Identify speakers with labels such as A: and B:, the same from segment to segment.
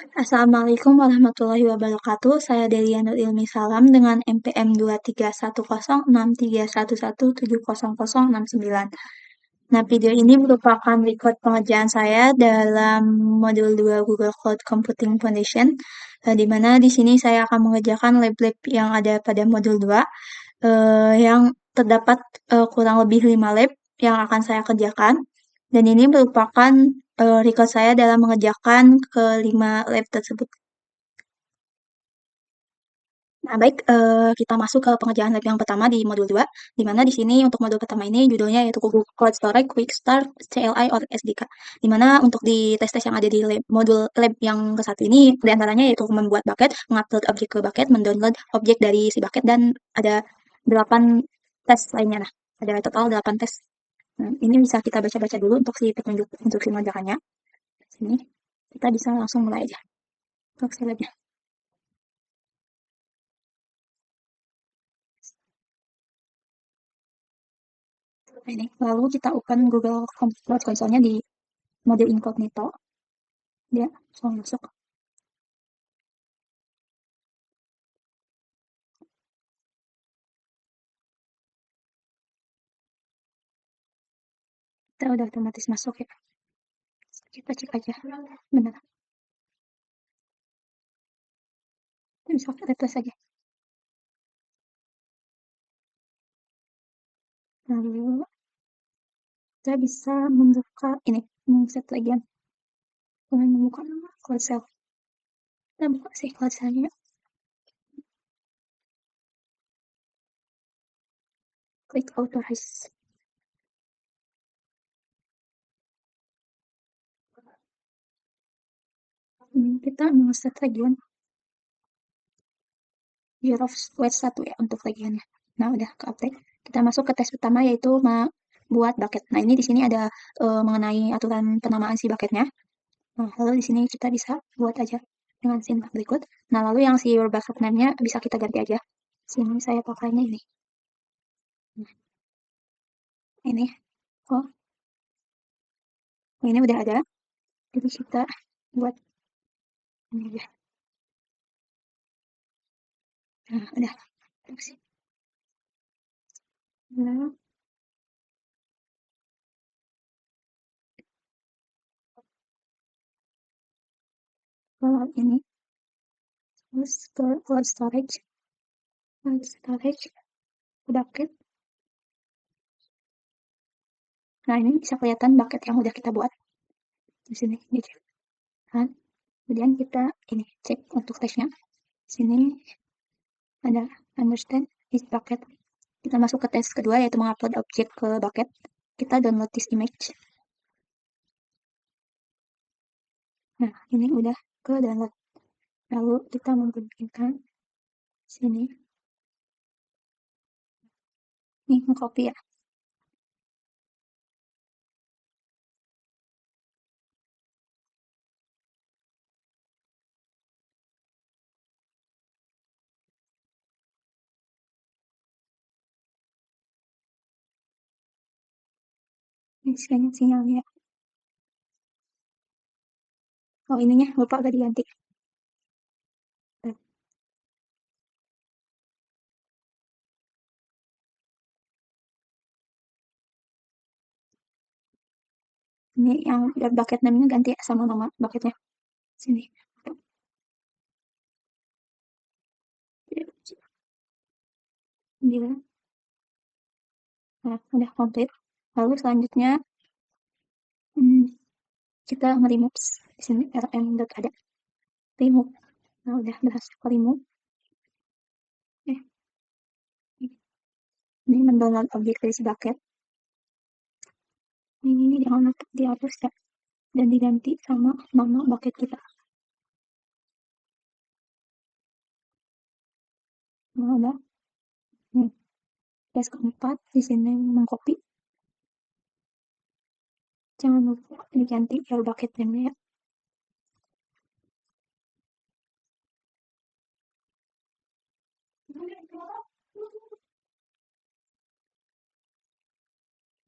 A: Assalamualaikum warahmatullahi wabarakatuh. Saya Delia Nur Ilmi Salam dengan NPM 231063411700069. Nah, video ini merupakan record pengerjaan saya dalam modul 2 Google Cloud Computing Foundation, di mana di sini saya akan mengerjakan lab-lab yang ada pada modul 2, yang terdapat kurang lebih 5 lab yang akan saya kerjakan. Dan ini merupakan record saya dalam mengerjakan kelima lab tersebut. Nah, baik, kita masuk ke pengerjaan lab yang pertama di modul 2, di mana di sini untuk modul pertama ini judulnya yaitu Google Cloud Storage Quick Start CLI or SDK. Di mana untuk di tes-tes yang ada di modul lab yang ke satu ini, di antaranya yaitu membuat bucket, mengupload objek ke bucket, mendownload objek dari si bucket, dan ada 8 tes lainnya. Nah, ada total 8 tes. Nah, ini bisa kita baca-baca dulu untuk si petunjuk instruksi mengerjakannya. Sini, kita bisa langsung mulai aja untuk si labnya. Ini. Lalu kita open Google Cloud Console-nya di mode incognito. Dia langsung masuk. Kita udah otomatis masuk ya. Kita cek aja. Benar. Kita bisa refresh aja. Lalu kita bisa membuka ini, set bagian dengan membuka Cloud Shell. Kita buka sih Cloud Shell-nya. Klik authorize. Ini kita mau set region year of wait 1 ya untuk regionnya. Nah, udah ke update. Kita masuk ke tes pertama yaitu buat bucket. Nah, ini di sini ada mengenai aturan penamaan si bucketnya. Nah, lalu di sini kita bisa buat aja dengan sintak berikut. Nah, lalu yang si your bucket name-nya bisa kita ganti aja. Sini saya pakainya ini. Nah, ini. Oh, ini udah ada. Jadi kita buat ini aja. Nah, udah. Terus. Nah, kalau ini. Terus ke cloud storage. Cloud storage. Bucket. Nah, ini bisa kelihatan bucket yang udah kita buat. Di sini. Gitu. Kan? Kemudian kita ini cek untuk tesnya. Sini ada understand this bucket. Kita masuk ke tes kedua yaitu mengupload objek ke bucket. Kita download this image. Nah, ini udah ke download. Lalu kita memungkinkan sini. Nih, nge-copy ya. Ini sinyalnya. Oh, ininya lupa gak diganti. Ini yang bucket namanya ganti ya sama nama bucketnya. Sini. Dia. Nah, udah komplit. Lalu selanjutnya kita nge-remove di sini rm.ada. Remove. Nah, udah berhasil remove. Ini mendownload objek dari si bucket. Ini jangan lupa dihapus ya. Dan diganti sama nama bucket kita. Nah, udah. Nih. Tes keempat di sini mengcopy. Jangan lupa diganti your bucket name ya.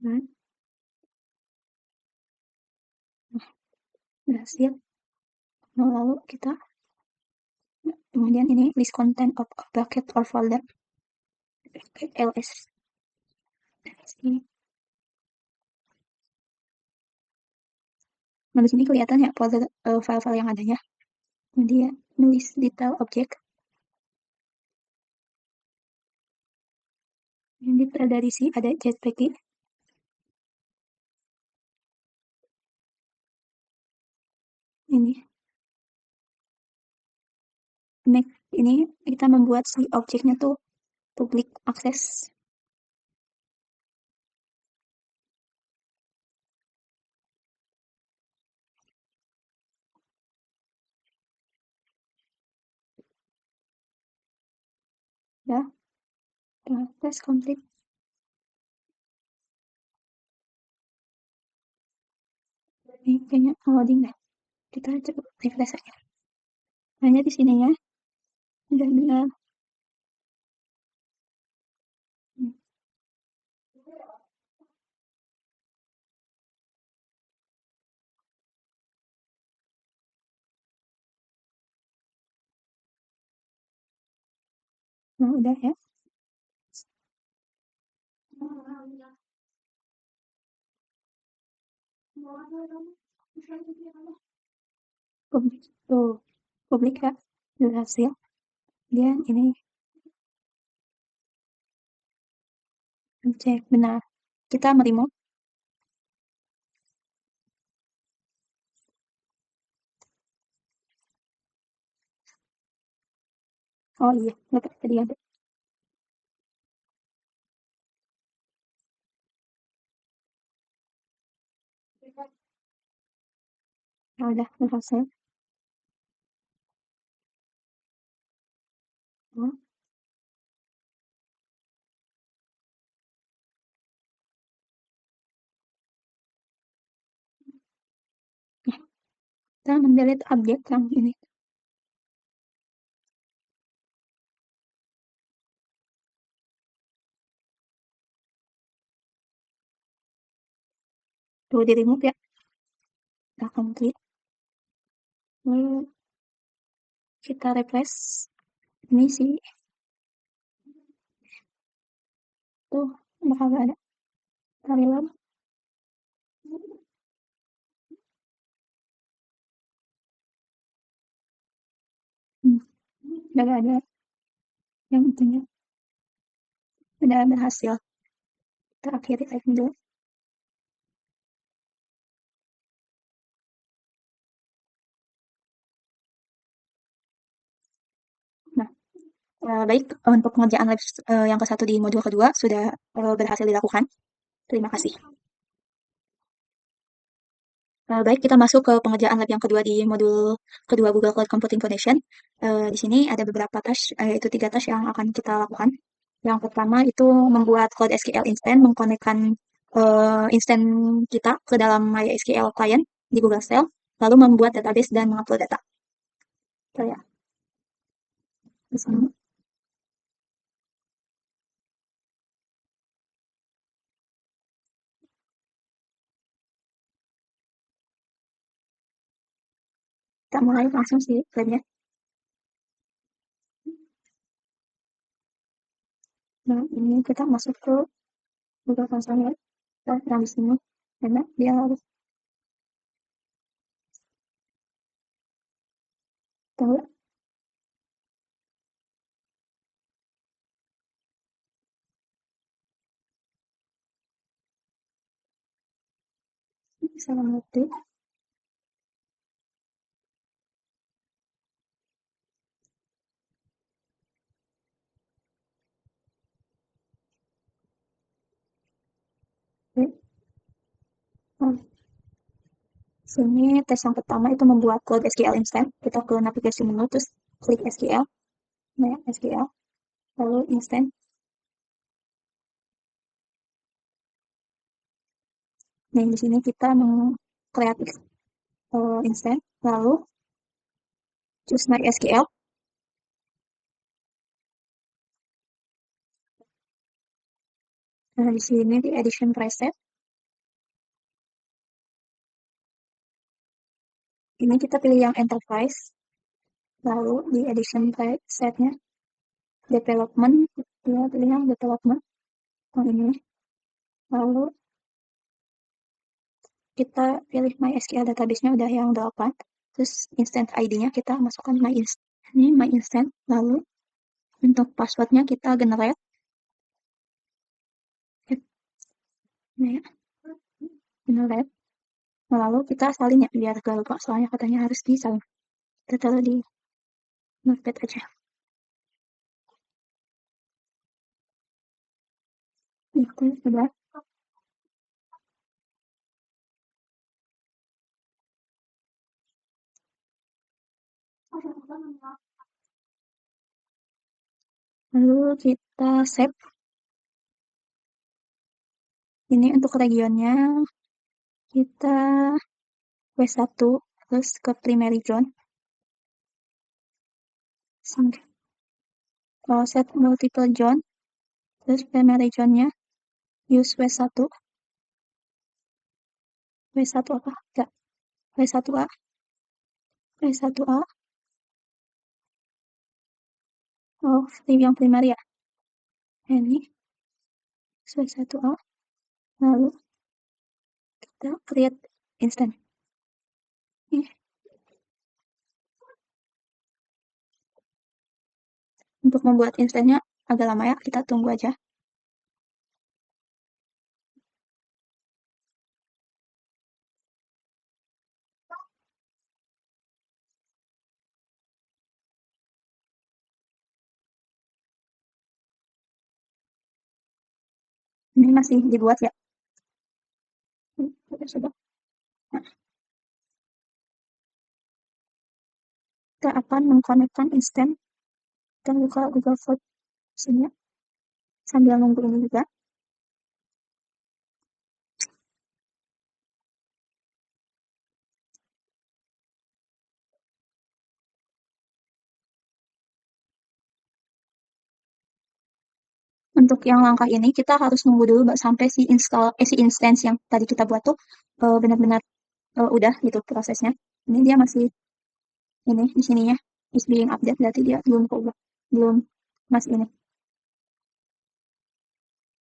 A: Nah, berhasil. Nah, lalu kita kemudian ini list content of a bucket or folder ls. Nah, di sini kelihatan ya folder file-file yang adanya. Kemudian nulis detail object. Yang detail dari si ada JPG. Ini next ini kita membuat si objeknya tuh public access. Ya, press complete. Ini kayaknya loading deh. Kita coba refresh aja. Hanya di sini ya. Udah benar. Nah, udah ya. Publik tuh. Publik ya. Berhasil. Kemudian ini cek benar. Kita meremote. Oh iya, dapat tadi ada. Nah, udah berhasil. Nah, kita mendelete objek yang ini. Tuh di remove ya. Udah complete. Lalu kita refresh. Ini sih tuh bakal gak ada. Kali lab. Hmm. Udah gak ada yang itunya. Udah berhasil. Kita akhiri typing dulu. Nah, baik untuk pengerjaan lab yang ke-1 di modul kedua sudah berhasil dilakukan. Terima kasih. Baik, kita masuk ke pengerjaan lab yang kedua di modul kedua Google Cloud Computing Foundation. Di sini ada beberapa task, yaitu 3 task yang akan kita lakukan. Yang pertama itu membuat Cloud SQL Instance, mengkonekkan instance kita ke dalam MySQL client di Google Shell, lalu membuat database dan mengupload data. Saya di sini. Kita mulai langsung sih labnya. Nah, ini kita masuk ke Google Console yang di sini. Karena dia harus tahu bisa mengerti. Nah, sini tes yang pertama itu membuat Cloud SQL Instance. Kita ke navigasi menu, terus klik SQL. Nah, SQL. Lalu Instance. Nah, di sini kita mengkreatif instance. Lalu choose MySQL. Nah, di sini di edition preset. Ini kita pilih yang enterprise, lalu di edition setnya development, ya pilih yang development, yang ini, lalu kita pilih MySQL database-nya udah yang 8, terus instant ID-nya kita masukkan ini my instant, lalu untuk passwordnya kita generate, ya, generate, lalu kita salin ya biar gak lupa, soalnya katanya harus disalin. Kita taruh di notepad aja. Itu sudah. Lalu kita save. Ini untuk regionnya kita W1 terus ke primary zone. Set multiple zone, terus primary zone-nya use W1. W1 apa? Enggak. W1A. W1A. Oh, yang primary ya. Ini W1A. Lalu kita create instance. Untuk membuat instance-nya agak lama ya, kita tunggu aja. Ini masih dibuat ya. Sudah. Nah, kita akan mengkonekkan instance. Kita buka Google Form sini sambil nunggu ini juga. Untuk yang langkah ini kita harus nunggu dulu sampai si instance yang tadi kita buat tuh benar-benar udah gitu prosesnya. Ini dia masih ini di sininya is being update, berarti dia belum keubah, belum masih ini.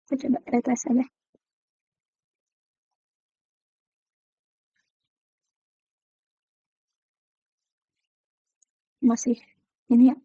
A: Kita coba refresh aja. Masih ini ya.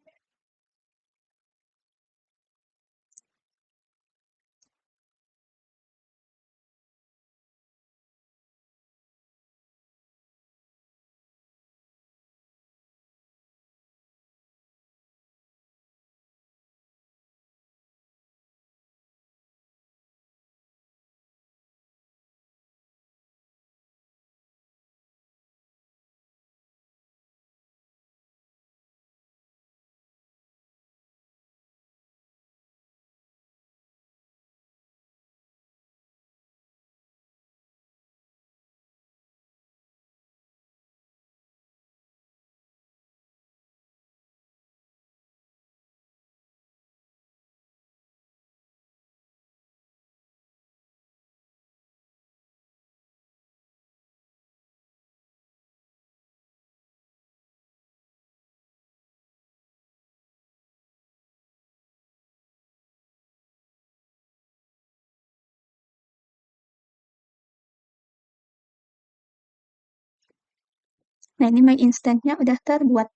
A: Nah, ini my instance-nya udah terbuat.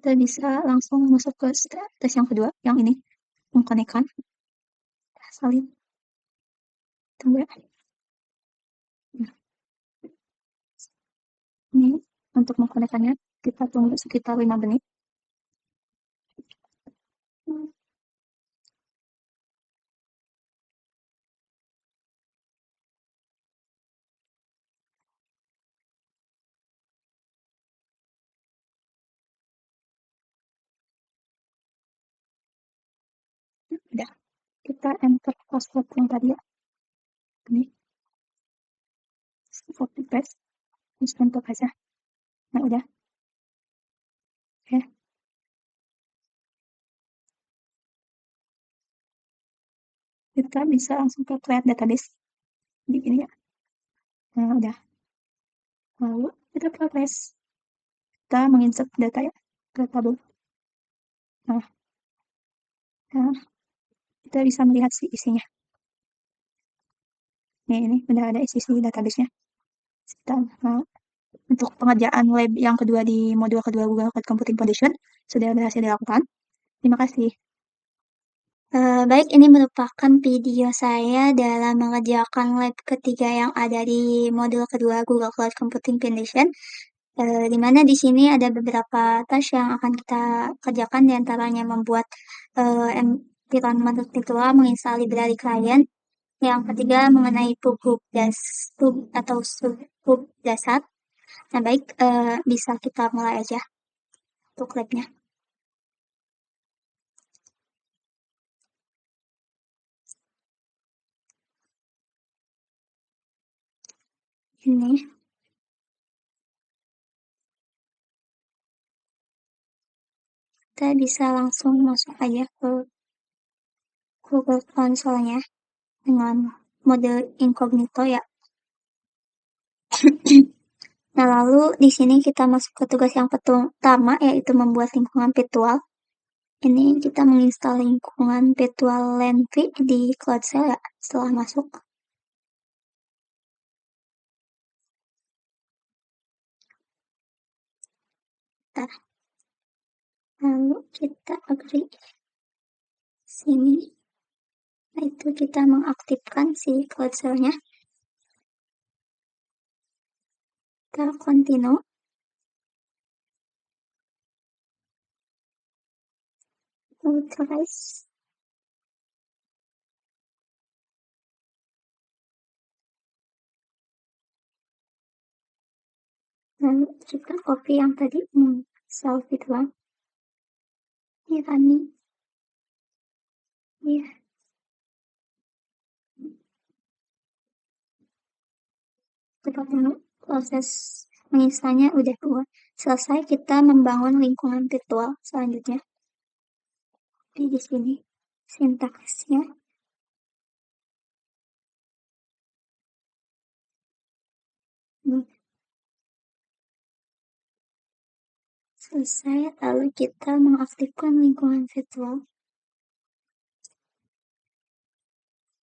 A: Kita bisa langsung masuk ke tes yang kedua, yang ini, mengkonekkan. Salin. Tunggu ya. Ini untuk mengkonekkannya, kita tunggu sekitar 5 menit. Udah. Kita enter password yang tadi ya. Ini. Copy paste. Terus enter aja. Nah, udah. Oke. Kita bisa langsung ke create database. Di ini ya. Nah, udah. Lalu kita progress. kita menginsert data ya ke tabel. Nah, kita bisa melihat isinya. Ini udah ada isi database-nya. Nah, untuk pengerjaan lab yang kedua di modul kedua Google Cloud Computing Foundation sudah berhasil dilakukan. Terima kasih. Baik, ini merupakan video saya dalam mengerjakan lab ketiga yang ada di modul kedua Google Cloud Computing Foundation, di mana di sini ada beberapa task yang akan kita kerjakan, diantaranya membuat environment virtual, menginstal library client. Yang ketiga mengenai pub atau pub dasar. Nah, baik, bisa kita mulai aja untuk labnya. Ini kita bisa langsung masuk aja ke Google Console-nya dengan mode incognito ya. Nah, lalu di sini kita masuk ke tugas yang pertama, yaitu membuat lingkungan virtual. Ini kita menginstal lingkungan virtual Lenvi di Cloudshell ya, setelah masuk. Nah, lalu kita agree sini. Nah, itu kita mengaktifkan si Cloudshell-nya. Kita continue. Authorize. Lalu kita copy yang tadi self itu lah. Ini running. Ya. Kita tunggu proses menginstalnya udah keluar. Selesai, kita membangun lingkungan virtual selanjutnya. Di sini sintaksnya. Selesai, lalu kita mengaktifkan lingkungan virtual.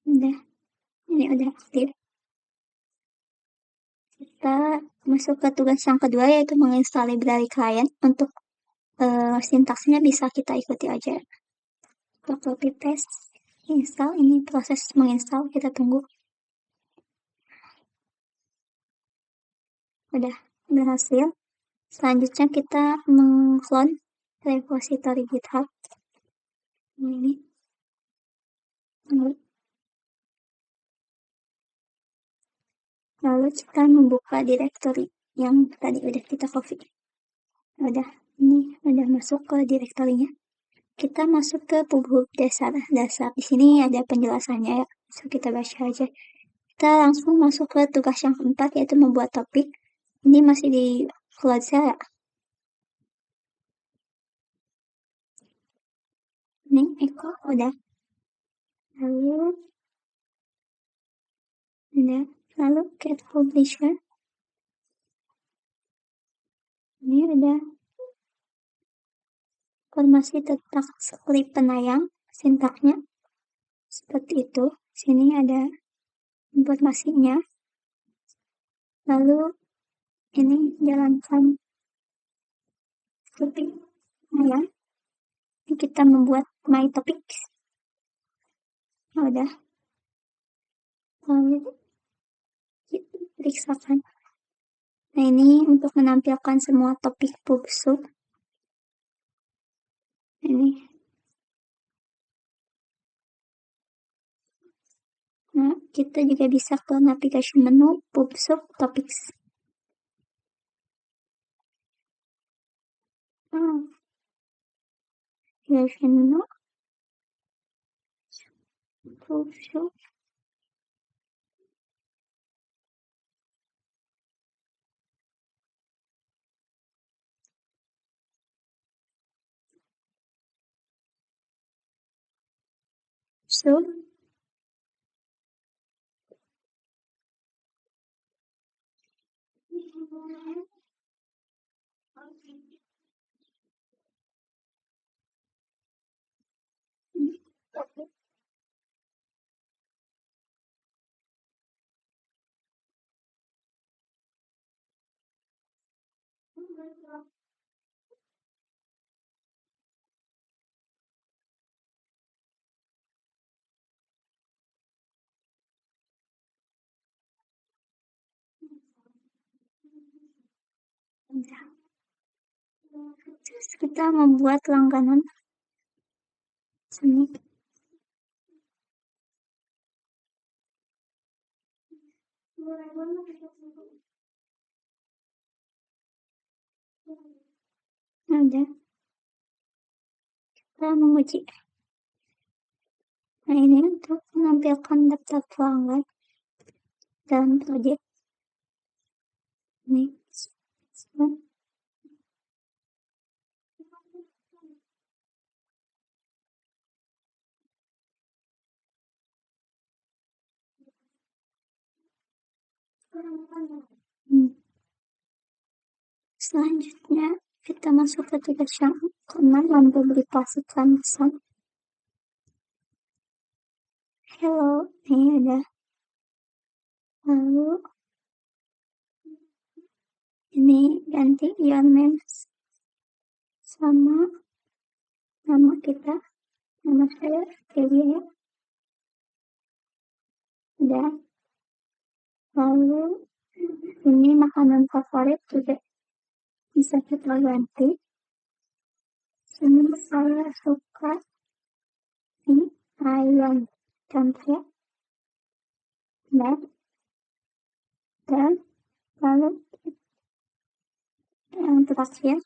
A: Udah, ini udah aktif. Kita masuk ke tugas yang kedua, yaitu menginstal library client. Untuk sintaksnya bisa kita ikuti aja. Kita copy paste, install. Ini proses menginstal, kita tunggu. Udah berhasil. Selanjutnya kita mengclone repository GitHub. Ini. Lalu kita membuka directory yang tadi udah kita copy. Udah, ini udah masuk ke direktorinya. Kita masuk ke pub dasar. Di sini ada penjelasannya ya, bisa kita baca aja. Kita langsung masuk ke tugas yang keempat, yaitu membuat topik. Ini masih di Cloudshell ya. Ini echo udah. Lalu get publisher. Ini ada informasi tentang skrip penayang, sintaknya seperti itu. Sini ada informasinya. Lalu ini jalankan skripting penayang. Ini kita membuat my topics. Udah. Lalu kita periksakan. Nah, ini untuk menampilkan semua topik PubSub. Ini. Nah, kita juga bisa ke navigation menu PubSub Topics. Navigation menu PubSub. So, Terus kita membuat langganan sini. Ada. Kita menguji. Nah, ini untuk menampilkan daftar pelanggan dalam proyek. Ini. Selanjutnya kita masuk ke tugas yang ke-6, mempublikasikan pesan. Hello, ini ada. Lalu ini ganti your name sama nama kita, nama saya Dewi ya. Dan lalu ini makanan favorit juga bisa kita ganti. Ini saya suka ini ayam contoh dan lalu yang terakhir.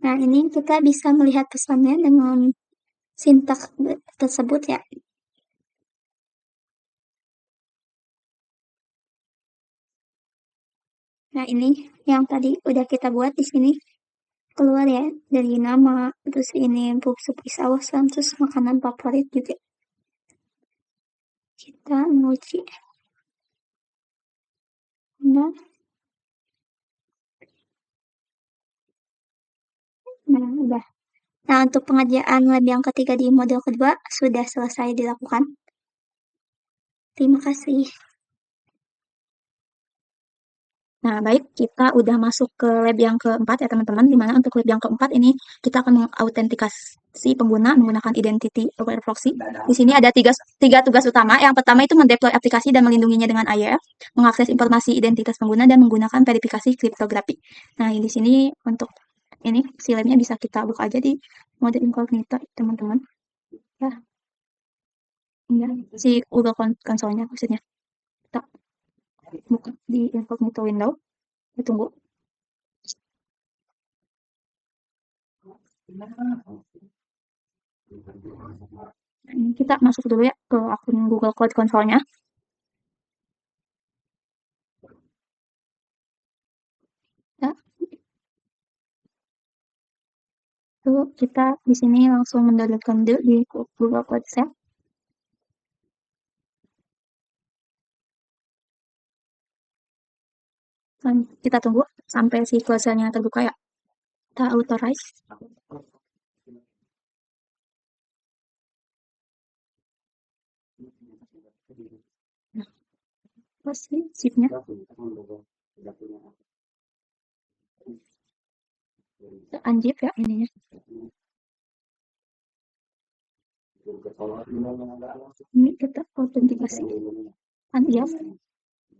A: Nah, ini kita bisa melihat pesannya dengan sintaks tersebut ya. Nah, ini yang tadi udah kita buat di sini keluar ya, dari nama, terus ini books is awesome, terus makanan favorit juga. Kita menguji. Nah, udah. Nah, untuk pengerjaan lab yang ketiga di model kedua sudah selesai dilakukan. Terima kasih. Nah, baik, kita udah masuk ke lab yang keempat ya teman-teman, dimana untuk lab yang keempat ini kita akan mengautentikasi pengguna menggunakan identity aware proxy. Di sini ada tiga tugas utama. Yang pertama itu mendeploy aplikasi dan melindunginya dengan IAF, mengakses informasi identitas pengguna, dan menggunakan verifikasi kriptografi. Nah, di sini untuk ini si labnya bisa kita buka aja di mode incognito teman-teman. Ya, ya, si Google Console-nya maksudnya. Kita buka di incognito window. Tunggu. Ini kita masuk dulu ya ke akun Google Cloud Console-nya. Ya. Lalu kita di sini langsung mendownloadkan dulu di Google Cloud Shell. Dan kita tunggu sampai si closure-nya terbuka ya. Kita authorize. Nah, terus zip-nya. Unzip ya ininya. Ini kita autentikasi. Unzip.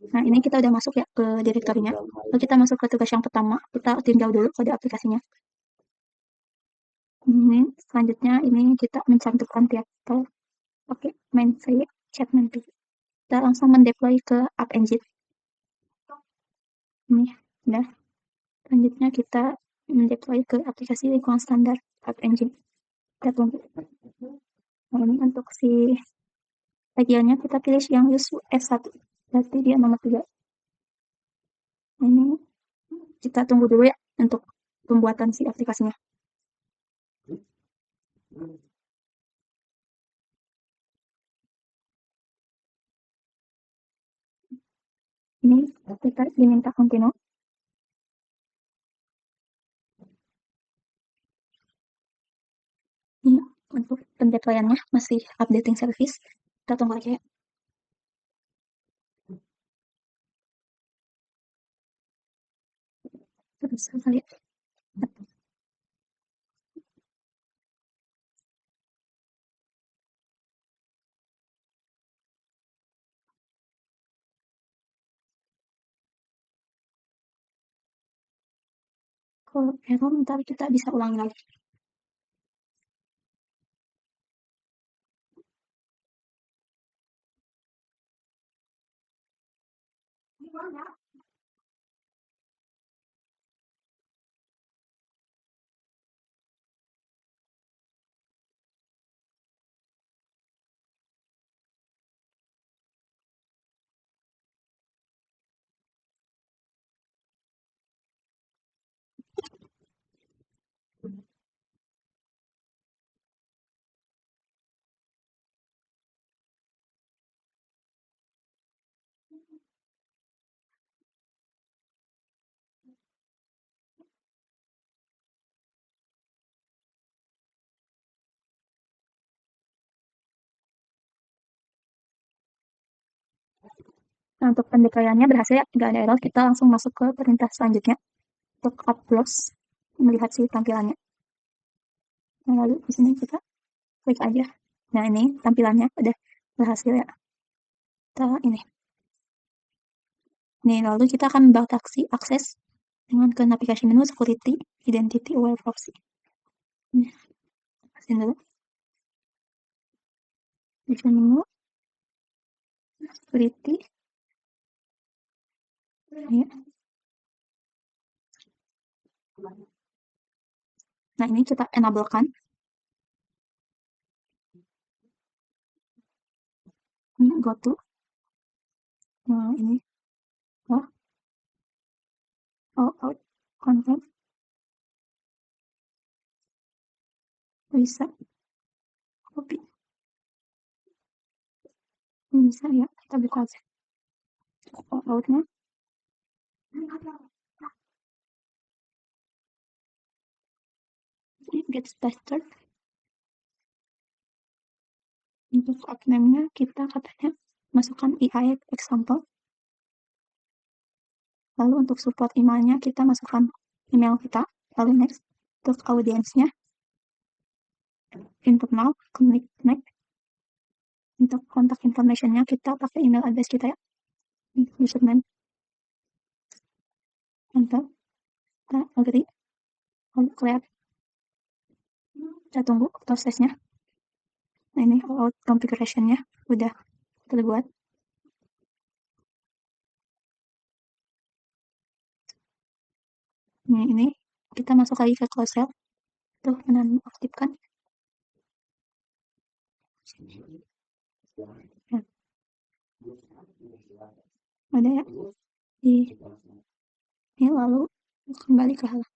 A: Nah, ini kita udah masuk ya ke direktorinya. Lalu kita masuk ke tugas yang pertama. Kita tinjau dulu kode aplikasinya. Ini selanjutnya ini kita mencantumkan title pakai main saya chat nanti. Kita langsung mendeploy ke App Engine. Ini udah. Selanjutnya kita mendeploy ke aplikasi lingkungan standar App Engine. Kita tunggu. Nah, ini untuk si bagiannya kita pilih yang use S1. Berarti dia nomor 3. Ini kita tunggu dulu ya untuk pembuatan si aplikasinya. Ini kita diminta continue. Ini untuk pendeployannya masih updating service. Kita tunggu aja ya. Terus kita lihat. Kalau error ntar kita bisa ulangi lagi. Nah, untuk pendekaiannya berhasil ya, nggak ada error, kita langsung masuk ke perintah selanjutnya untuk upload, melihat si tampilannya. Nah, lalu di sini kita klik aja. Nah, ini tampilannya udah berhasil ya. Kita ini. Nih, lalu kita akan batasi akses dengan ke navigasi menu security, identity, aware proxy. Nih, pasin dulu. Di menu security. Nih. Nah, ini kita enablekan. Ini go to. Nah, ini. Oh, all out content. Bisa copy. Ini bisa ya, kita buka aja. All outnya. Get started. Untuk name-nya kita katanya masukkan EI example. Lalu untuk support emailnya kita masukkan email kita. Lalu next. Untuk audiensnya internal connect. Untuk kontak informationnya kita pakai email address kita ya. Username. Enter. Kita agree. Lalu create. Kita tunggu prosesnya. Nah, ini all configuration-nya udah terbuat. Nah, ini kita masuk lagi ke close sale. Tuh, menonaktifkan. Ya. Ada ya. Ini lalu kembali ke halaman.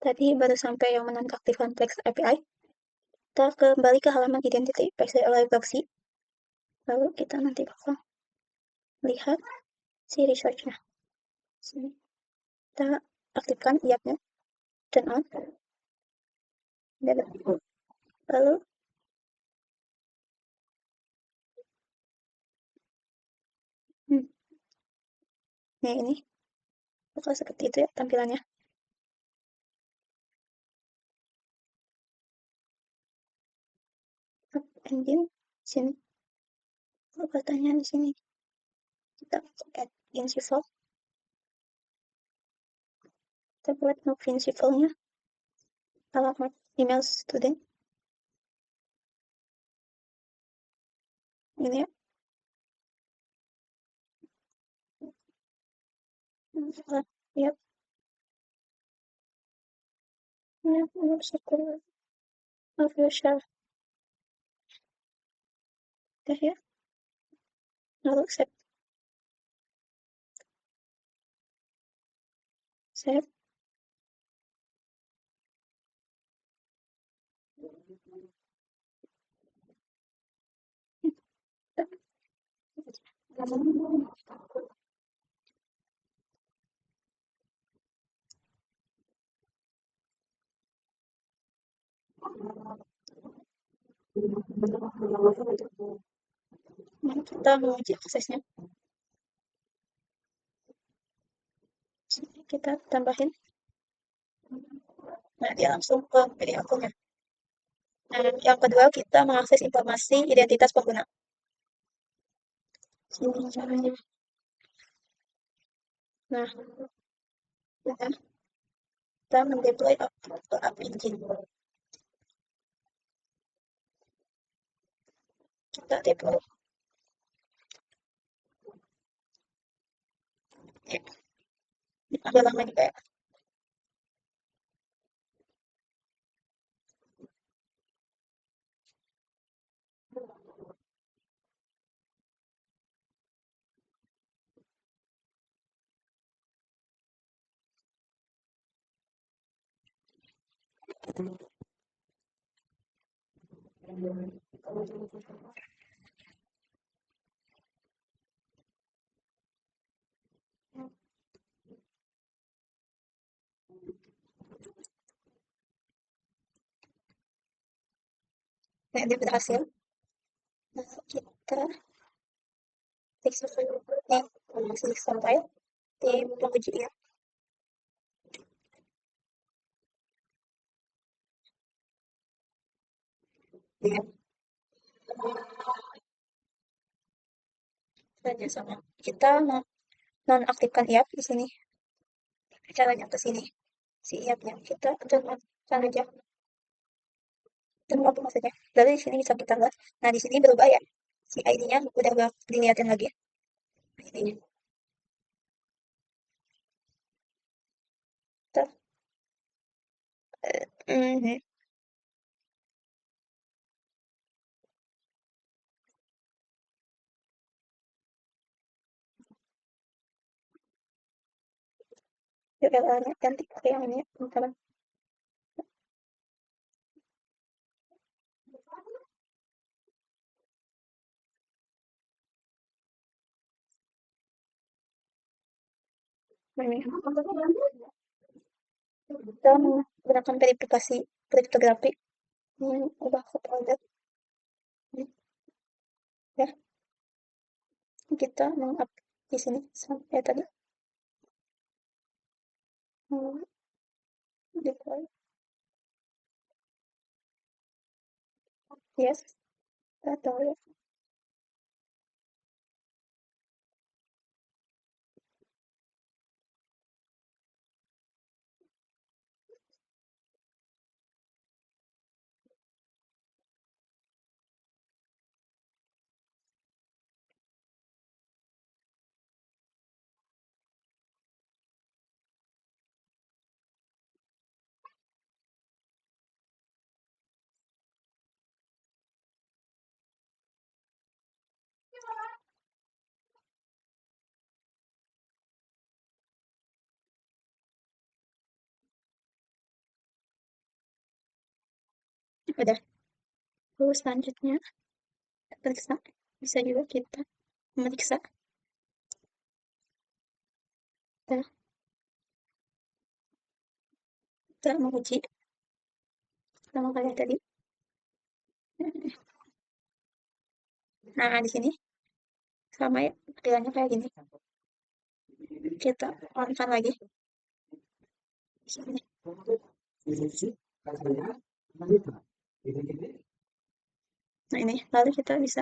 A: Tadi baru sampai yang menonaktifkan Flex API. Kita kembali ke halaman identity PCLI proxy. Lalu kita nanti bakal lihat si research-nya. Sini. Kita aktifkan IAP-nya. Turn on. Lalu nah ini bakal seperti itu ya tampilannya. Engine sini. Kalau katanya di sini kita add principal. Kita buat no principalnya. Alamat email student. Ini ya. Yap. Ini circle of your share. Udah ya. Lalu save. Save. Nah, kita menguji aksesnya. Sini kita tambahin. Nah, dia langsung ke pilih akunnya. Nah, yang kedua kita mengakses informasi identitas pengguna. Sini caranya. Nah, ya. kita mendeploy app engine. Kita deploy. Ya, agak lama juga ya. Nah, ini berhasil. Nah, kita masih sampai di pengujian. Ya, saja sama. Kita nonaktifkan IAP di sini. Caranya ke sini. Si IAP-nya kita turn aja. Turn off maksudnya. Lalu di sini bisa kita lihat. Nah, di sini berubah ya. Si ID-nya udah gak dilihatin lagi. Ini. Kita, mhm. URL-nya ganti ke yang ini. Bentar. Ini. Kita menggunakan verifikasi kriptografi. Ubah ke folder. Ya, kita meng-up di sini sampai tadi. Deploy. Yes, kita tunggu ya. Udah. Terus selanjutnya periksa. Bisa juga kita memeriksa. Kita, kita menguji sama kayak tadi. Nah, di sini sama ya, pilihannya kayak gini. Kita on-kan lagi. Di sini. Nah, ini. Lalu kita bisa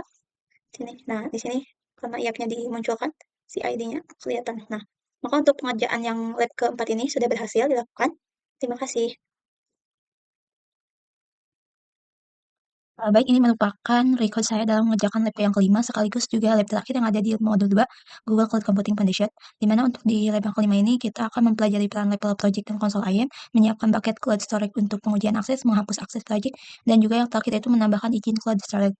A: sini. Nah, di sini karena IAP-nya dimunculkan, si ID-nya kelihatan. Nah, maka untuk pengerjaan yang lab keempat ini sudah berhasil dilakukan. Terima kasih. Baik, ini merupakan record saya dalam mengerjakan lab yang kelima, sekaligus juga lab terakhir yang ada di modul 2, Google Cloud Computing Foundation, di mana untuk di lab yang kelima ini kita akan mempelajari peran level project dan konsol IAM, menyiapkan bucket cloud storage untuk pengujian akses, menghapus akses project, dan juga yang terakhir itu menambahkan izin cloud storage.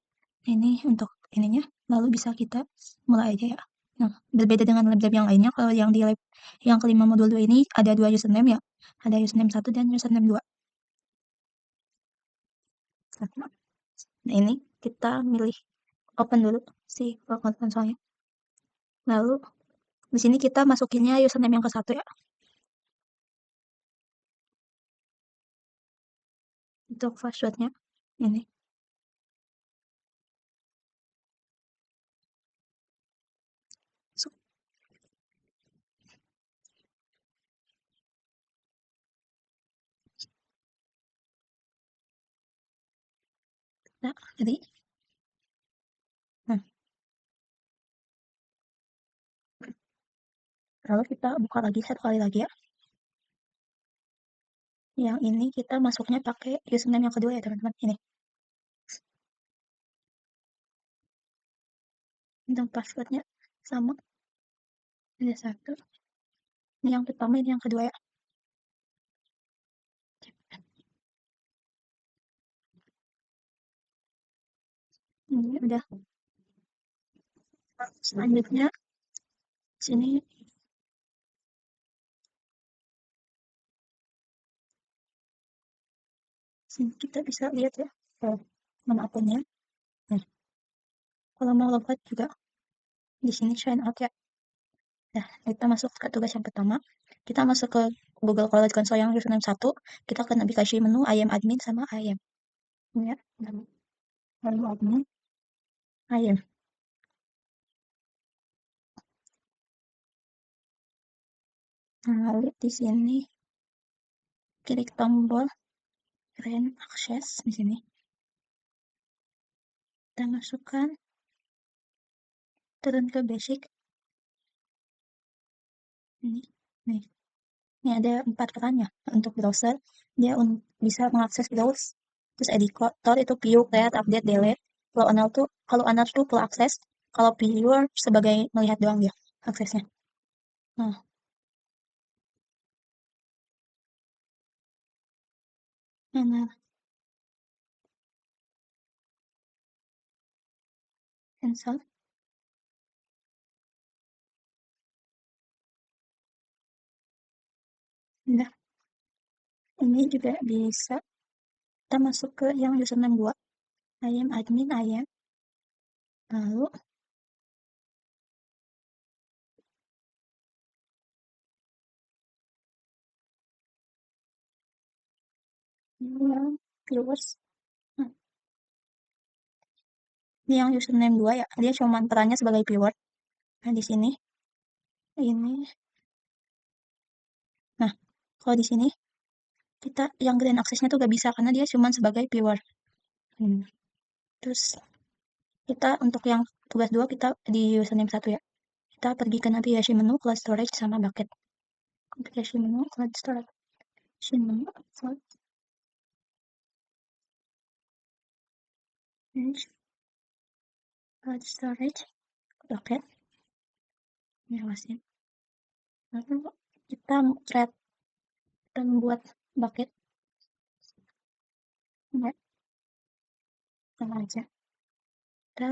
A: Ini untuk ininya, lalu bisa kita mulai aja ya. Nah, berbeda dengan lab-lab yang lainnya, kalau yang di lab yang kelima modul 2 ini ada 2 username ya, ada username 1 dan username 2. Nah, ini kita milih open dulu si account konsolnya. Lalu di sini kita masukinnya username yang ke satu ya. Untuk passwordnya ini. Nah, jadi nah, lalu kita buka lagi satu kali lagi ya. Yang ini kita masuknya pakai username yang kedua ya teman-teman. Ini untuk passwordnya sama, ada satu. Ini yang pertama, ini yang kedua ya. Ini udah. Selanjutnya sini sini kita bisa lihat ya nama akunnya. Nah, kalau mau logout juga di sini sign out ya. Nah, kita masuk ke tugas yang pertama. Kita masuk ke Google College Console yang username 1. Kita ke navigasi menu I am admin sama I am. Ini ya, lalu admin, I am. Nah, lalu di sini klik tombol grant access di sini. Kita masukkan, turun ke basic. Ini, nih. Ini ada 4 perannya. Untuk browser, dia bisa mengakses browse. Terus editor itu view, create, update, delete. Kalau owner tuh full akses. Kalau viewer sebagai melihat doang dia aksesnya. Nah, nah, cancel. Nah, ini juga bisa. Kita masuk ke yang username 2. I am admin, I am. Lalu, ini yang viewers. Nah, ini yang username 2 ya. Dia cuma perannya sebagai viewer. Nah, di sini. Ini. Nah, kalau di sini kita yang grand aksesnya tuh gak bisa karena dia cuma sebagai viewer. Terus kita untuk yang tugas 2 kita di username 1 ya. Kita pergi ke navigasi menu cloud storage sama bucket. Navigasi menu cloud storage menu cloud storage bucket. Awasin. Lalu kita create, kita membuat bucket. Enggak, sama aja. Kita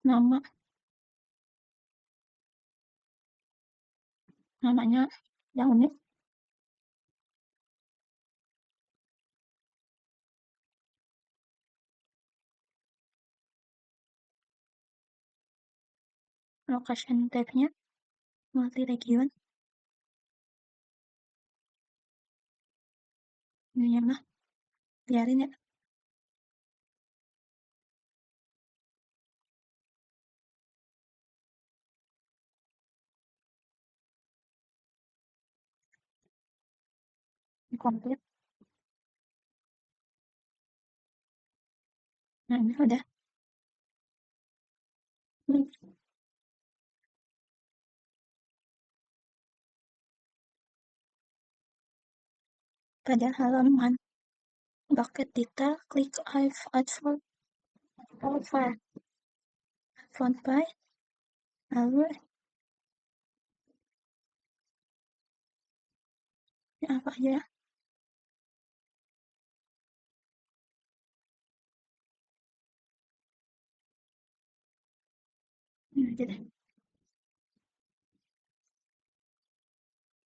A: nama namanya yang unik. Location type-nya multi region. Ini mah biarin ya. Komplit. Nah, ini udah. Pada halaman bucket detail, klik add font by, lalu ini apa aja ya? Ini aja deh.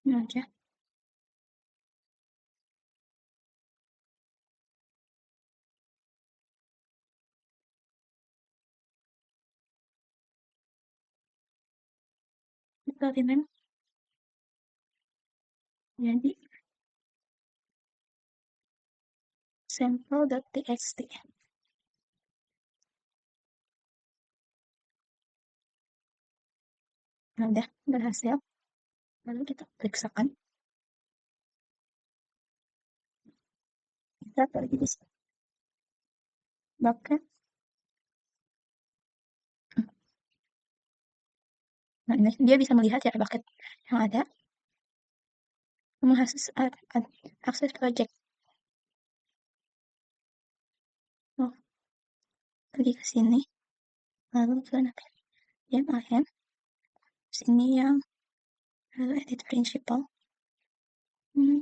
A: Ini aja. Kita rename jadi sample.txt. Nah, udah berhasil. Lalu kita periksakan. Kita pergi di bucket. Nah, ini dia bisa melihat ya bucket yang ada. Kamu harus akses project. Oh, pergi ke sini, lalu zona PMAN. Sini yang lalu edit principal. Hmm,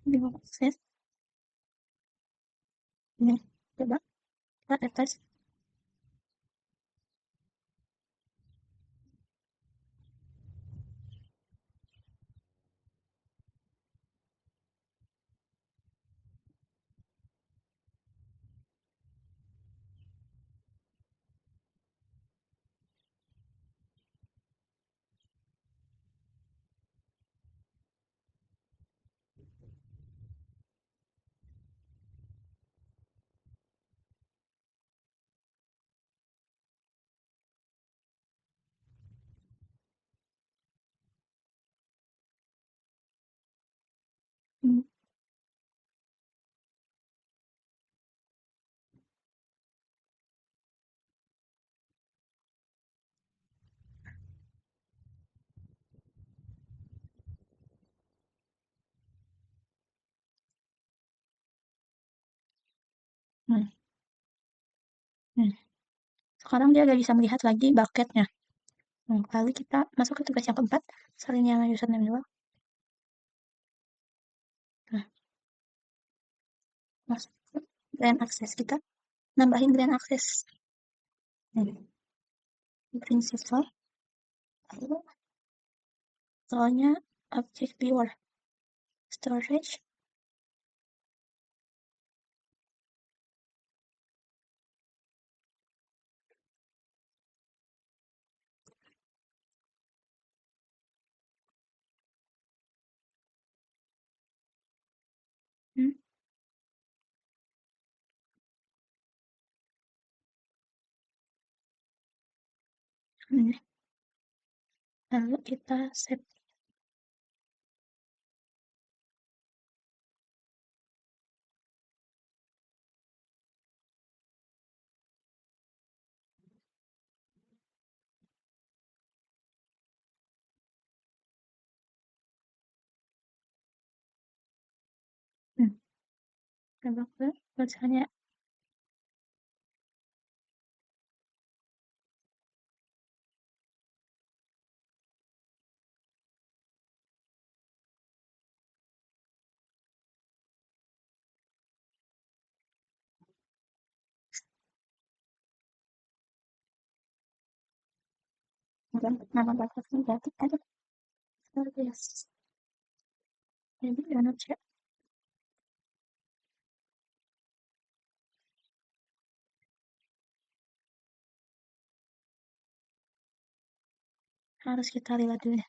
A: Di akses. Ini, coba kita attach. Hmm, hmm, hmm. Sekarang dia udah bisa melihat lagi bucketnya. Lalu kita masuk ke tugas yang keempat, salin yang username dulu. Nah, masuk ke brand access kita, nambahin brand access. Ini, principal, lalu soalnya object viewer, storage, hmm, ini. Lalu kita save. Hmm, coba ke tulisannya. Nama bucketnya berarti ada service. Jadi download cek. Harus kita lihat dulu.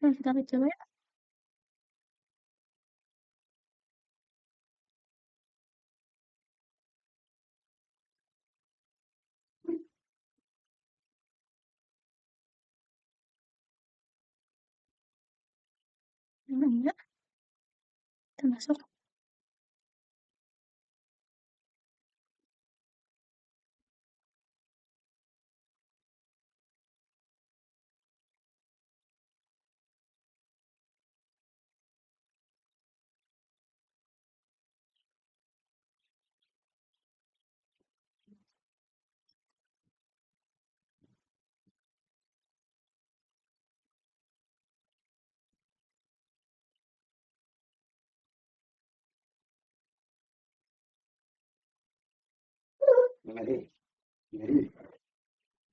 A: Kita lihat dulu ya. Ya, kita masuk.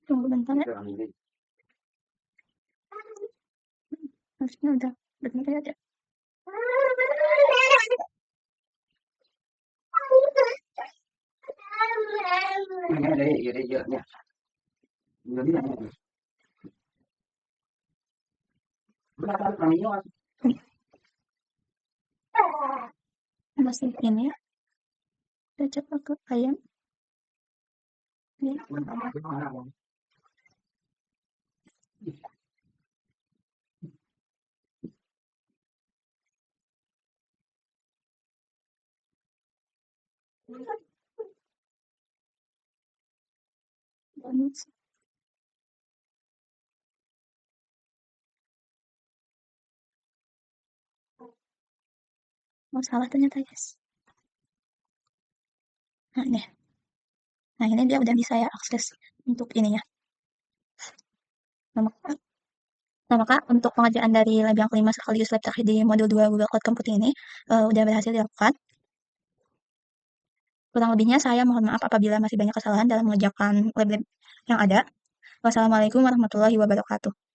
A: Tunggu bentar ya. harusnya udah bentar aja. Masih ini ya, cocok pakai ayam. Ini banget sih. Oh, salah ternyata guys. Nah ini, nah ini dia udah bisa ya akses untuk ininya. Nah maka, nah maka untuk pengerjaan dari lab yang kelima sekaligus lab terakhir di modul 2 Google Cloud Computing ini udah berhasil dilakukan. Kurang lebihnya saya mohon maaf apabila masih banyak kesalahan dalam mengerjakan lab-lab yang ada. Wassalamualaikum warahmatullahi wabarakatuh.